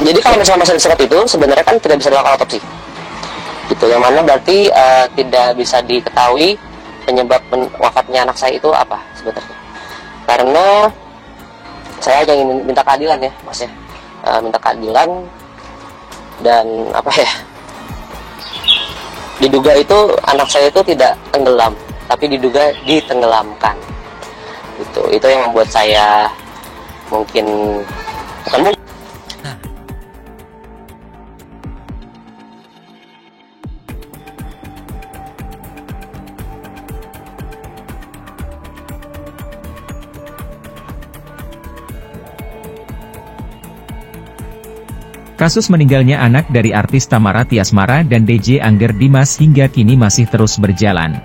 Jadi kalau misalnya masih disekap itu sebenarnya kan tidak bisa dilakukan otopsi. Gitu, yang mana berarti tidak bisa diketahui penyebab wafatnya anak saya itu apa sebenarnya. Karena saya hanya ingin minta keadilan ya, Mas ya. Minta keadilan dan apa ya? Diduga itu anak saya itu tidak tenggelam, tapi diduga ditenggelamkan. Itu yang membuat saya bukan mungkin. Kasus meninggalnya anak dari artis Tamara Tiasmara dan DJ Angger Dimas hingga kini masih terus berjalan.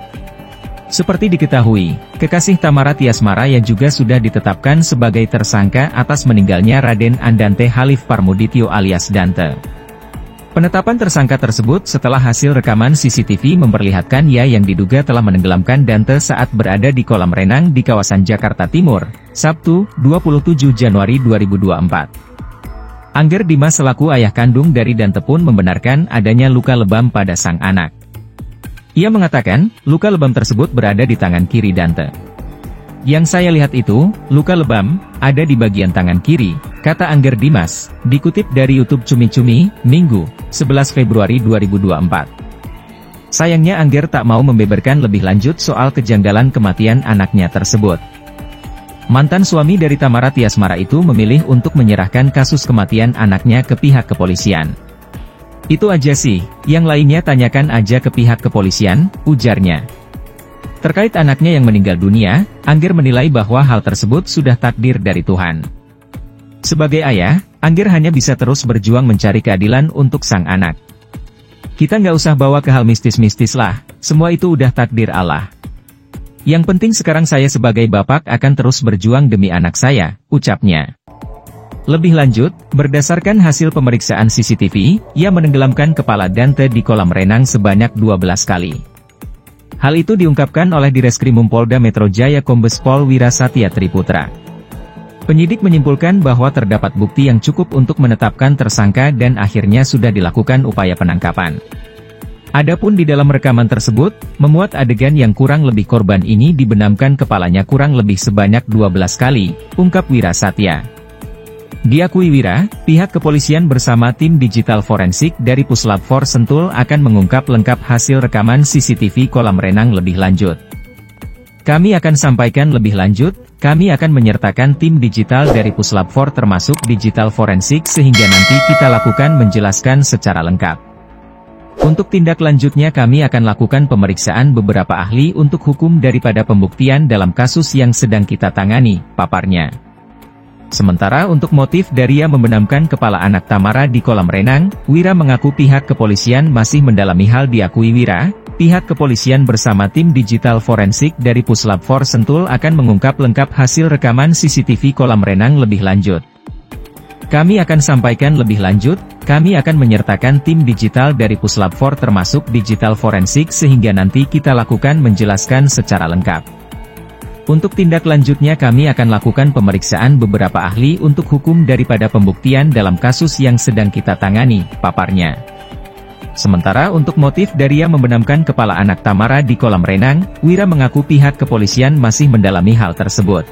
Seperti diketahui, kekasih Tamara Tiasmara yang juga sudah ditetapkan sebagai tersangka atas meninggalnya Raden Andante Halif Parmudityo alias Dante. Penetapan tersangka tersebut setelah hasil rekaman CCTV memperlihatkan ia yang diduga telah menenggelamkan Dante saat berada di kolam renang di kawasan Jakarta Timur, Sabtu, 27 Januari 2024. Angger Dimas selaku ayah kandung dari Dante pun membenarkan adanya luka lebam pada sang anak. Ia mengatakan, luka lebam tersebut berada di tangan kiri Dante. Yang saya lihat itu, luka lebam, ada di bagian tangan kiri, kata Angger Dimas, dikutip dari YouTube Cumi Cumi, Minggu, 11 Februari 2024. Sayangnya Angger tak mau membeberkan lebih lanjut soal kejanggalan kematian anaknya tersebut. Mantan suami dari Tamara Tiasmara itu memilih untuk menyerahkan kasus kematian anaknya ke pihak kepolisian. Itu aja sih, yang lainnya tanyakan aja ke pihak kepolisian, ujarnya. Terkait anaknya yang meninggal dunia, Angger menilai bahwa hal tersebut sudah takdir dari Tuhan. Sebagai ayah, Angger hanya bisa terus berjuang mencari keadilan untuk sang anak. Kita nggak usah bawa ke hal mistis-mistis lah, semua itu udah takdir Allah. Yang penting sekarang saya sebagai bapak akan terus berjuang demi anak saya, ucapnya. Lebih lanjut, berdasarkan hasil pemeriksaan CCTV, ia menenggelamkan kepala Dante di kolam renang sebanyak 12 kali. Hal itu diungkapkan oleh Direskrimum Polda Metro Jaya Kombes Pol Wira Satya Triputra. Penyidik menyimpulkan bahwa terdapat bukti yang cukup untuk menetapkan tersangka dan akhirnya sudah dilakukan upaya penangkapan. Adapun di dalam rekaman tersebut, memuat adegan yang kurang lebih korban ini dibenamkan kepalanya kurang lebih sebanyak 12 kali, ungkap Wira Satya. Diakui Wira, pihak kepolisian bersama tim digital forensik dari Puslap 4 Sentul akan mengungkap lengkap hasil rekaman CCTV kolam renang lebih lanjut. Kami akan sampaikan lebih lanjut, kami akan menyertakan tim digital dari Puslap 4 termasuk digital forensik sehingga nanti kita lakukan menjelaskan secara lengkap. Untuk tindak lanjutnya kami akan lakukan pemeriksaan beberapa ahli untuk hukum daripada pembuktian dalam kasus yang sedang kita tangani, paparnya. Sementara untuk motif dari ia membenamkan kepala anak Tamara di kolam renang, Wira mengaku pihak kepolisian masih mendalami hal. Diakui Wira, pihak kepolisian bersama tim digital forensik dari Puslap 4 Sentul akan mengungkap lengkap hasil rekaman CCTV kolam renang lebih lanjut. Kami akan sampaikan lebih lanjut, kami akan menyertakan tim digital dari Puslap 4 termasuk digital forensik sehingga nanti kita lakukan menjelaskan secara lengkap. Untuk tindak lanjutnya kami akan lakukan pemeriksaan beberapa ahli untuk hukum daripada pembuktian dalam kasus yang sedang kita tangani, paparnya. Sementara untuk motif dari ia membenamkan kepala anak Tamara di kolam renang, Wira mengaku pihak kepolisian masih mendalami hal tersebut.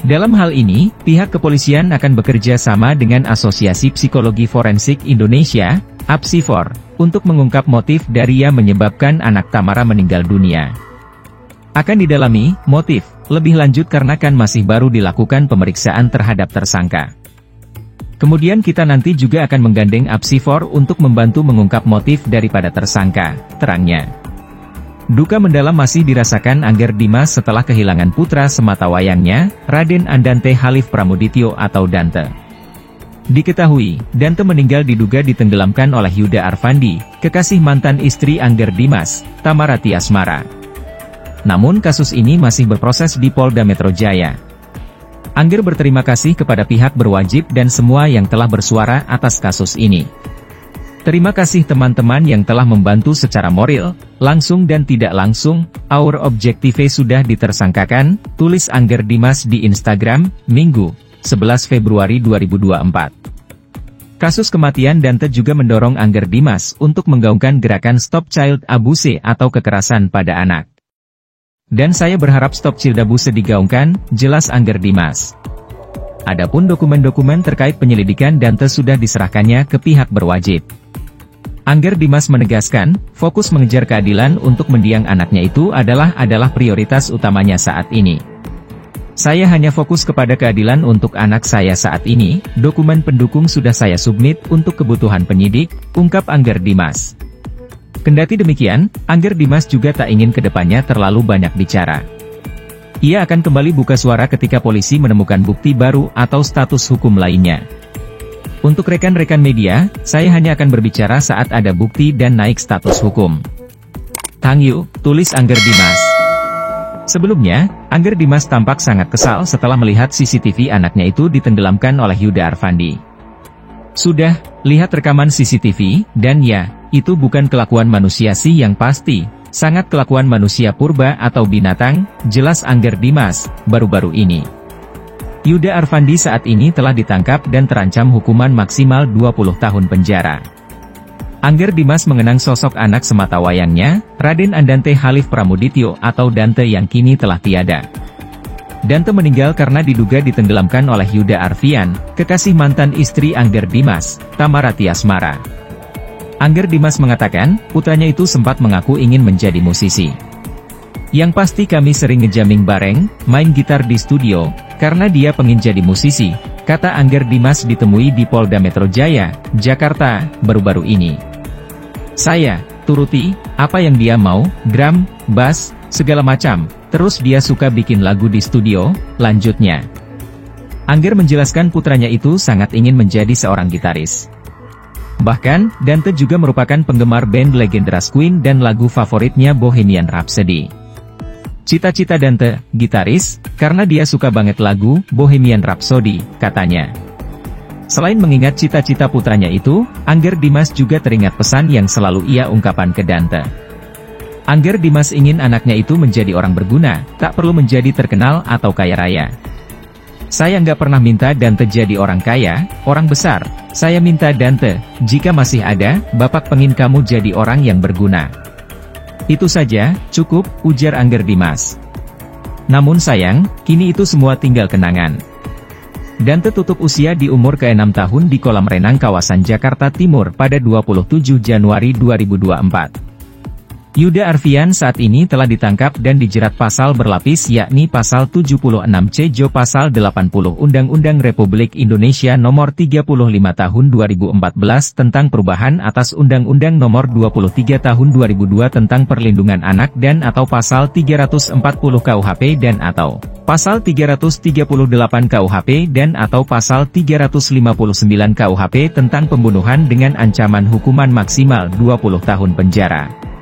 Dalam hal ini, pihak kepolisian akan bekerja sama dengan Asosiasi Psikologi Forensik Indonesia, APSIFOR, untuk mengungkap motif dari ia menyebabkan anak Tamara meninggal dunia. Akan didalami, motif, lebih lanjut karena kan masih baru dilakukan pemeriksaan terhadap tersangka. Kemudian kita nanti juga akan menggandeng APSIFOR untuk membantu mengungkap motif daripada tersangka, terangnya. Duka mendalam masih dirasakan Angger Dimas setelah kehilangan putra sematawayangnya, Raden Andante Halif Pramudityo atau Dante. Diketahui, Dante meninggal diduga ditenggelamkan oleh Yuda Arfandi, kekasih mantan istri Angger Dimas, Tamara Tiasmara. Namun kasus ini masih berproses di Polda Metro Jaya. Angger berterima kasih kepada pihak berwajib dan semua yang telah bersuara atas kasus ini. Terima kasih teman-teman yang telah membantu secara moral, langsung dan tidak langsung, our objective sudah ditersangkakan, tulis Angger Dimas di Instagram, Minggu, 11 Februari 2024. Kasus kematian Dante juga mendorong Angger Dimas untuk menggaungkan gerakan Stop Child Abuse atau kekerasan pada anak. Dan saya berharap Stop Child Abuse digaungkan, jelas Angger Dimas. Adapun dokumen-dokumen terkait penyelidikan Dante sudah diserahkannya ke pihak berwajib. Angger Dimas menegaskan, fokus mengejar keadilan untuk mendiang anaknya itu adalah prioritas utamanya saat ini. Saya hanya fokus kepada keadilan untuk anak saya saat ini, dokumen pendukung sudah saya submit untuk kebutuhan penyidik, ungkap Angger Dimas. Kendati demikian, Angger Dimas juga tak ingin kedepannya terlalu banyak bicara. Ia akan kembali buka suara ketika polisi menemukan bukti baru atau status hukum lainnya. Untuk rekan-rekan media, saya hanya akan berbicara saat ada bukti dan naik status hukum. Tangyu, tulis Angger Dimas. Sebelumnya, Angger Dimas tampak sangat kesal setelah melihat CCTV anaknya itu ditenggelamkan oleh Yuda Arfandi. Sudah, lihat rekaman CCTV, dan ya, itu bukan kelakuan manusia sih yang pasti, sangat kelakuan manusia purba atau binatang, jelas Angger Dimas, baru-baru ini. Yuda Arfandi saat ini telah ditangkap dan terancam hukuman maksimal 20 tahun penjara. Angger Dimas mengenang sosok anak sematawayangnya, Raden Andante Halif Pramudityo atau Dante yang kini telah tiada. Dante meninggal karena diduga ditenggelamkan oleh Yuda Arfian, kekasih mantan istri Angger Dimas, Tamara Tiasmara. Angger Dimas mengatakan, putranya itu sempat mengaku ingin menjadi musisi. Yang pasti kami sering ngejamming bareng, main gitar di studio, karena dia pengen jadi musisi, kata Angger Dimas ditemui di Polda Metro Jaya, Jakarta, baru-baru ini. Saya turuti apa yang dia mau, drum, bass, segala macam, terus dia suka bikin lagu di studio, lanjutnya. Angger menjelaskan putranya itu sangat ingin menjadi seorang gitaris. Bahkan, Dante juga merupakan penggemar band legendaris Queen dan lagu favoritnya Bohemian Rhapsody. Cita-cita Dante, gitaris, karena dia suka banget lagu Bohemian Rhapsody, katanya. Selain mengingat cita-cita putranya itu, Angger Dimas juga teringat pesan yang selalu ia ungkapkan ke Dante. Angger Dimas ingin anaknya itu menjadi orang berguna, tak perlu menjadi terkenal atau kaya raya. Saya nggak pernah minta Dante jadi orang kaya, orang besar. Saya minta Dante, jika masih ada, Bapak pengin kamu jadi orang yang berguna. Itu saja, cukup, ujar Angger Dimas. Namun sayang, kini itu semua tinggal kenangan. Dante tutup usia di umur ke-6 tahun di kolam renang kawasan Jakarta Timur pada 27 Januari 2024. Yuda Arfian saat ini telah ditangkap dan dijerat pasal berlapis yakni pasal 76C Jo pasal 80 Undang-Undang Republik Indonesia Nomor 35 Tahun 2014 tentang perubahan atas Undang-Undang Nomor 23 Tahun 2002 tentang Perlindungan Anak dan atau pasal 340 KUHP dan atau pasal 338 KUHP dan atau pasal 359 KUHP tentang pembunuhan dengan ancaman hukuman maksimal 20 tahun penjara.